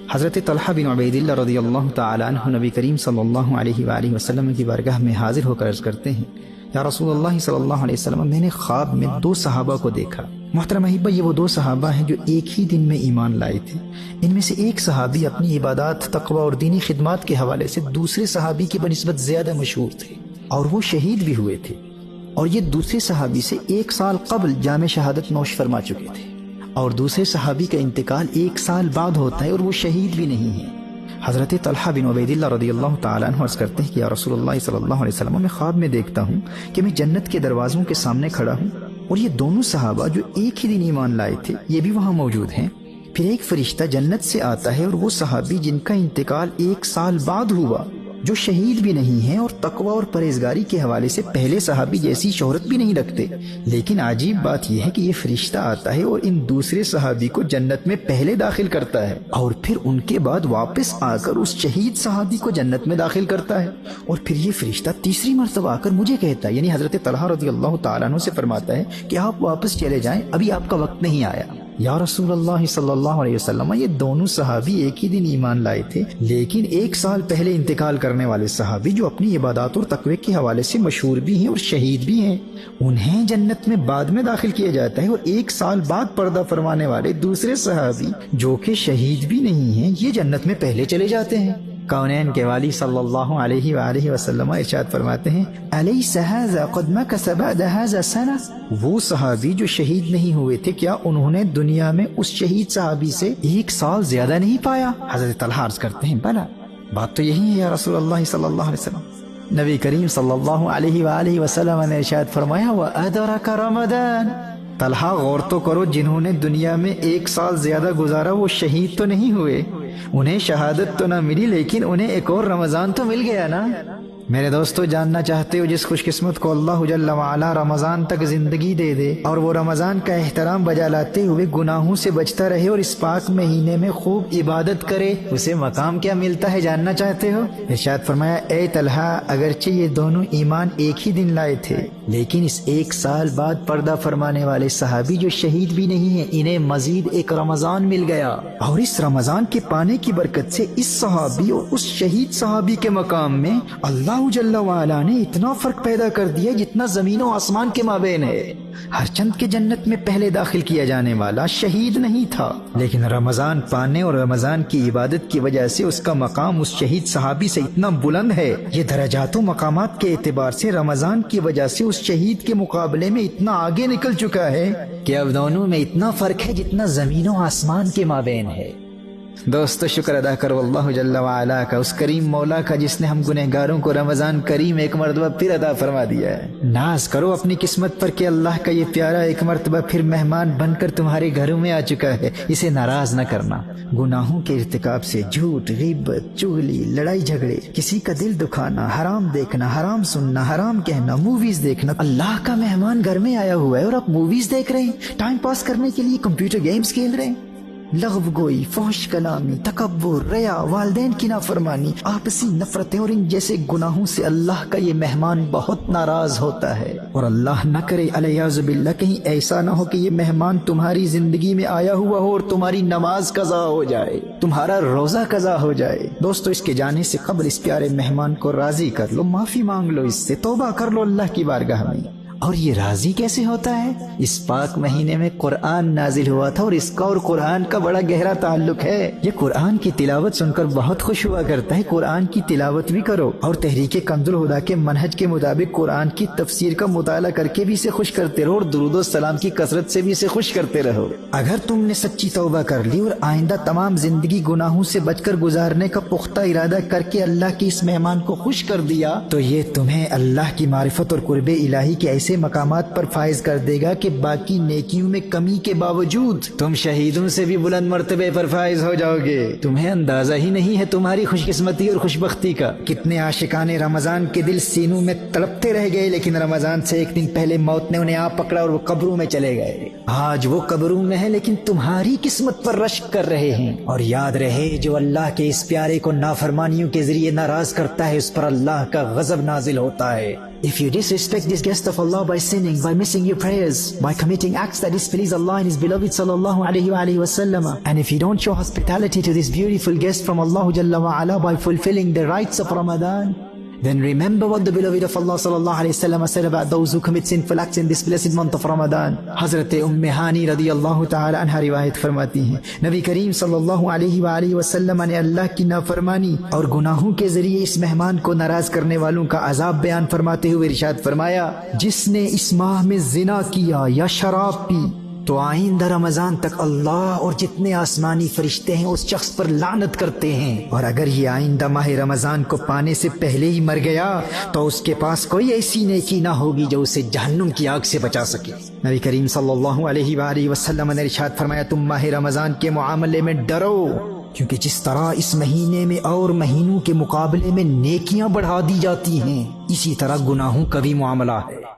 حضرت طلحہ بن عبید اللہ رضی اللہ تعالی عنہ نبی کریم صلی اللہ علیہ وآلہ وسلم کی بارگاہ میں حاضر ہو کر عرض کرتے ہیں، یا رسول اللہ صلی اللہ علیہ وسلم، میں نے خواب میں 2 صحابہ کو دیکھا۔ محترم احبہ، یہ وہ 2 صحابہ ہیں جو ایک ہی دن میں ایمان لائے تھے۔ ان میں سے ایک صحابی اپنی عبادات، تقوی اور دینی خدمات کے حوالے سے دوسرے صحابی کی بنسبت زیادہ مشہور تھے اور وہ شہید بھی ہوئے تھے، اور یہ دوسرے صحابی سے 1 سال قبل جام شہادت نوش فرما چکے تھے، اور دوسرے صحابی کا انتقال 1 سال بعد ہوتا ہے اور وہ شہید بھی نہیں ہیں۔ حضرت طلحہ بن عبید اللہ رضی اللہ تعالیٰ عنہ عرض کرتے ہیں کہ یا رسول اللہ صلی اللہ علیہ وسلم، میں خواب میں دیکھتا ہوں کہ میں جنت کے دروازوں کے سامنے کھڑا ہوں، اور یہ دونوں صحابہ جو ایک ہی دن ایمان لائے تھے یہ بھی وہاں موجود ہیں۔ پھر ایک فرشتہ جنت سے آتا ہے، اور وہ صحابی جن کا انتقال 1 سال بعد ہوا، جو شہید بھی نہیں ہیں اور تقوی اور پرہیزگاری کے حوالے سے پہلے صحابی جیسی شہرت بھی نہیں رکھتے، لیکن عجیب بات یہ ہے کہ یہ فرشتہ آتا ہے اور ان دوسرے صحابی کو جنت میں پہلے داخل کرتا ہے، اور پھر ان کے بعد واپس آ کر اس شہید صحابی کو جنت میں داخل کرتا ہے، اور پھر یہ فرشتہ تیسری مرتبہ آ کر مجھے کہتا ہے، یعنی حضرت طلحہ رضی اللہ تعالیٰ عنہ سے فرماتا ہے کہ آپ واپس چلے جائیں، ابھی آپ کا وقت نہیں آیا۔ یا رسول اللہ صلی اللہ علیہ وسلم، یہ دونوں صحابی ایک ہی دن ایمان لائے تھے، لیکن 1 سال پہلے انتقال کرنے والے صحابی جو اپنی عبادات اور تقوی کے حوالے سے مشہور بھی ہیں اور شہید بھی ہیں، انہیں جنت میں بعد میں داخل کیا جاتا ہے، اور 1 سال بعد پردہ فرمانے والے دوسرے صحابی جو کہ شہید بھی نہیں ہیں یہ جنت میں پہلے چلے جاتے ہیں۔ کونین کے والی صلی اللہ علیہ وآلہ وسلم ارشاد فرماتے ہیں، الیس ھذا قد مکث بعد ھذا سنہ، وہ صحابی جو شہید نہیں ہوئے تھے کیا انہوں نے دنیا میں اس شہید صحابی سے 1 سال زیادہ نہیں پایا؟ حضرت طلحہ عرض کرتے ہیں، بلا، بات تو یہی ہے یا رسول اللہ صلی اللہ علیہ وسلم۔ نبی کریم صلی اللہ علیہ وآلہ وسلم نے ارشاد فرمایا، وَأَدْرَكَ رمضان۔ طلحہ غور تو کرو، جنہوں نے دنیا میں 1 سال زیادہ گزارا وہ شہید تو نہیں ہوئے، انہیں شہادت تو نہ ملی، لیکن انہیں ایک اور رمضان تو مل گیا نا۔ میرے دوستو، جاننا چاہتے ہو جس خوش قسمت کو اللہ جل وعلا رمضان تک زندگی دے دے اور وہ رمضان کا احترام بجا لاتے ہوئے گناہوں سے بچتا رہے اور اس پاک مہینے میں خوب عبادت کرے، اسے مقام کیا ملتا ہے جاننا چاہتے ہو؟ ارشاد فرمایا، اے طلحہ، اگرچہ یہ دونوں ایمان ایک ہی دن لائے تھے، لیکن اس 1 سال بعد پردہ فرمانے والے صحابی جو شہید بھی نہیں ہیں انہیں مزید ایک رمضان مل گیا، اور اس رمضان کے پانے کی برکت سے اس صحابی اور اس شہید صحابی کے مقام میں اللہ جل وعلا نے اتنا فرق پیدا کر دیا جتنا زمین و آسمان کے مابین ہے۔ ہر چند کے جنت میں پہلے داخل کیا جانے والا شہید نہیں تھا، لیکن رمضان پانے اور رمضان کی عبادت کی وجہ سے اس کا مقام اس شہید صحابی سے اتنا بلند ہے، یہ درجات و مقامات کے اعتبار سے رمضان کی وجہ سے اس شہید کے مقابلے میں اتنا آگے نکل چکا ہے کہ اب دونوں میں اتنا فرق ہے جتنا زمین و آسمان کے مابین ہے۔ دوستو، شکر ادا کرو اللہ جل وعلا کا، اس کریم مولا کا جس نے ہم گنہگاروں کو رمضان کریم ایک مرتبہ پھر عطا فرما دیا ہے۔ ناز کرو اپنی قسمت پر کہ اللہ کا یہ پیارا ایک مرتبہ پھر مہمان بن کر تمہارے گھروں میں آ چکا ہے، اسے ناراض نہ کرنا۔ گناہوں کے ارتکاب سے جھوٹ، غیبت، چغلی، لڑائی جھگڑے، کسی کا دل دکھانا، حرام دیکھنا، حرام سننا، حرام کہنا، موویز دیکھنا۔ اللہ کا مہمان گھر میں آیا ہوا ہے اور آپ موویز دیکھ رہے ہیں، ٹائم پاس کرنے کے لیے کمپیوٹر گیمز کھیل رہے ہیں۔ لغو گوئی، فحش کلامی، تکبر، ریا، والدین کی نافرمانی، آپسی نفرتیں اور ان جیسے گناہوں سے اللہ کا یہ مہمان بہت ناراض ہوتا ہے، اور اللہ نہ کرے الیاذ باللہ کہیں ایسا نہ ہو کہ یہ مہمان تمہاری زندگی میں آیا ہوا ہو اور تمہاری نماز قضا ہو جائے، تمہارا روزہ قضا ہو جائے۔ دوستو، اس کے جانے سے قبل اس پیارے مہمان کو راضی کر لو، معافی مانگ لو، اس سے توبہ کر لو اللہ کی بارگاہ میں۔ اور یہ راضی کیسے ہوتا ہے؟ اس پاک مہینے میں قرآن نازل ہوا تھا اور اس کا اور قرآن کا بڑا گہرا تعلق ہے۔ یہ قرآن کی تلاوت سن کر بہت خوش ہوا کرتا ہے، قرآن کی تلاوت بھی کرو، اور تحریک کنز الہدیٰ کے منہج کے مطابق قرآن کی تفسیر کا مطالعہ کر کے بھی اسے خوش کرتے رہو، اور درود و سلام کی کثرت سے بھی اسے خوش کرتے رہو۔ اگر تم نے سچی توبہ کر لی اور آئندہ تمام زندگی گناہوں سے بچ کر گزارنے کا پختہ ارادہ کر کے اللہ کے اس مہمان کو خوش کر دیا، تو یہ تمہیں اللہ کی معرفت اور قرب الہی کے ایسے مقامات پر فائز کر دے گا کہ باقی نیکیوں میں کمی کے باوجود تم شہیدوں سے بھی بلند مرتبے پر فائز ہو جاؤ گے۔ تمہیں اندازہ ہی نہیں ہے تمہاری خوش قسمتی اور خوش بختی کا۔ کتنے عاشقان رمضان کے دل سینوں میں تڑپتے رہ گئے، لیکن رمضان سے 1 دن پہلے موت نے انہیں آ پکڑا اور وہ قبروں میں چلے گئے۔ آج وہ قبروں میں ہے لیکن تمہاری قسمت پر رشک کر رہے ہیں۔ اور یاد رہے، جو اللہ کے اس پیارے کو نافرمانیوں کے ذریعے ناراض کرتا ہے اس پر اللہ کا غضب نازل ہوتا ہے۔ If you disrespect this guest of Allah by sinning, by missing your prayers, by committing acts that displease Allah and His beloved sallallahu alayhi wa sallam, and if you don't show hospitality to this beautiful guest from Allah Jalla wa Ala by fulfilling the rites of Ramadan, then remember what the beloved of Allah sallallahu alayhi wa sallam said about those who commit sinful acts in this blessed month of Ramadan. Hazrat Hani radiyallahu ta'ala anha riwayat فرماتی ہیں نبی کریم صلی اللہ علیہ وآلہ وسلم نے اللہ کی نافرمانی اور گناہوں کے ذریعے اس مہمان کو ناراض کرنے والوں کا عذاب بیان فرماتے ہوئے ارشاد فرمایا، جس نے اس ماہ میں زنا کیا یا شراب پی تو آئندہ رمضان تک اللہ اور جتنے آسمانی فرشتے ہیں اس شخص پر لعنت کرتے ہیں، اور اگر یہ آئندہ ماہ رمضان کو پانے سے پہلے ہی مر گیا تو اس کے پاس کوئی ایسی نیکی نہ ہوگی جو اسے جہنم کی آگ سے بچا سکے۔ نبی کریم صلی اللہ علیہ وآلہ وسلم نے ارشاد فرمایا، تم ماہ رمضان کے معاملے میں ڈرو، کیونکہ جس طرح اس مہینے میں اور مہینوں کے مقابلے میں نیکیاں بڑھا دی جاتی ہیں، اسی طرح گناہوں کا بھی معاملہ ہے۔